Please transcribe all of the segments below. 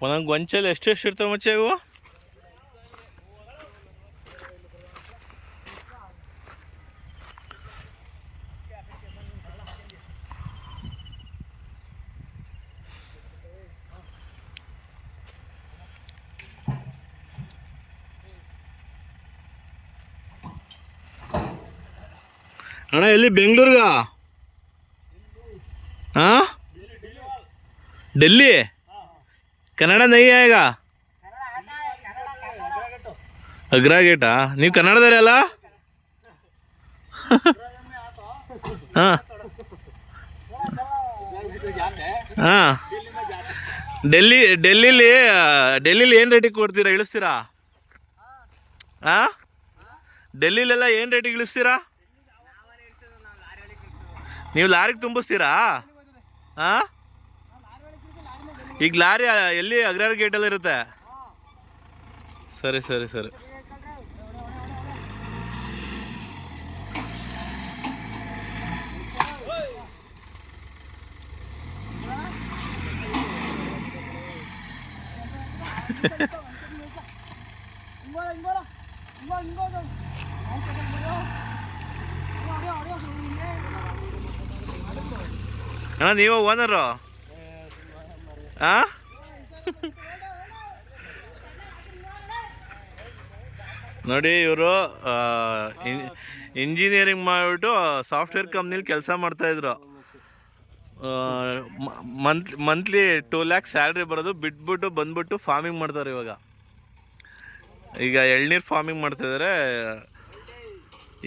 ಒಂದೊಂದು ಗೊಂಚಲ್ಲಿ ಎಷ್ಟೆಷ್ಟು ಇರ್ತವೆ ಮಚ್ಚ ಇವು? ಅಣ್ಣ ಎಲ್ಲಿ ಬೆಂಗಳೂರ್ಗ? हाँ दिल्ली कन्नड़ नहीं आएगा अग्रा गेटा ನೀವು ಕನ್ನಡದವರಲ್ಲ ಹಾಂ ಹಾಂ ಡೆಲ್ಲಿಲಿ ಏನು ರೇಟಿಗೆ ಕೊಡ್ತೀರಾ ಇಳಿಸ್ತೀರಾ ಹಾಂ ಡೆಲ್ಲಿಲೆಲ್ಲ ಏನು ರೇಟಿಗೆ ಇಳಿಸ್ತೀರಾ ನೀವು ಲಾರಿಗೆ ತುಂಬಿಸ್ತೀರಾ ಹಾಂ ಈಗ ಲಾರಿ ಎಲ್ಲಿ ಅಗ್ರಾರ ಗೇಟಲ್ಲಿ ಇರುತ್ತೆ ಸರಿ ಸರಿ ಸರಿ ಅಣ್ಣ ನೀವು ಓನರು ಹಾಂ ನೋಡಿ ಇವರು ಇಂಜಿನಿಯರಿಂಗ್ ಮಾಡಿಬಿಟ್ಟು ಸಾಫ್ಟ್ವೇರ್ ಕಂಪ್ನಿಲಿ ಕೆಲಸ ಮಾಡ್ತಾಯಿದ್ರು ಮಂತ್ಲಿ 2 lakhs ಸ್ಯಾಲ್ರಿ ಬರೋದು ಬಿಟ್ಬಿಟ್ಟು ಬಂದ್ಬಿಟ್ಟು ಫಾರ್ಮಿಂಗ್ ಮಾಡ್ತಾರೆ ಇವಾಗ ಈಗ ಎಳ್ನೀರು ಫಾರ್ಮಿಂಗ್ ಮಾಡ್ತಾಯಿದ್ದಾರೆ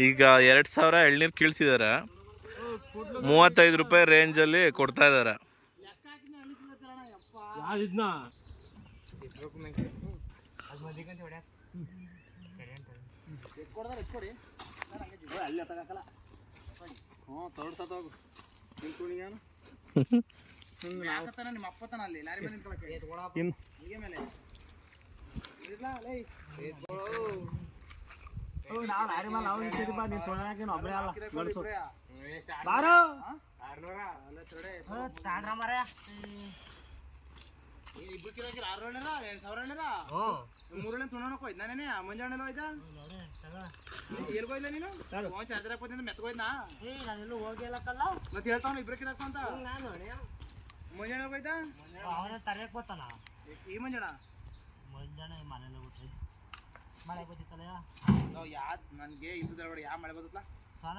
ಈಗ 2000 ಎಳ್ನೀರು ಕೀಳ್ಸಿದ್ದಾರೆ 35 ರೂಪಾಯಿ ರೇಂಜಲ್ಲಿ ಕೊಡ್ತಾ ಇದ್ದಾರೆ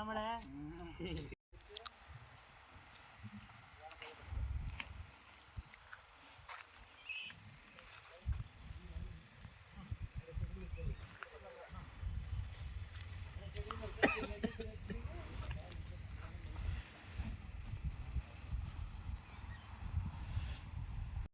ಮಳೆ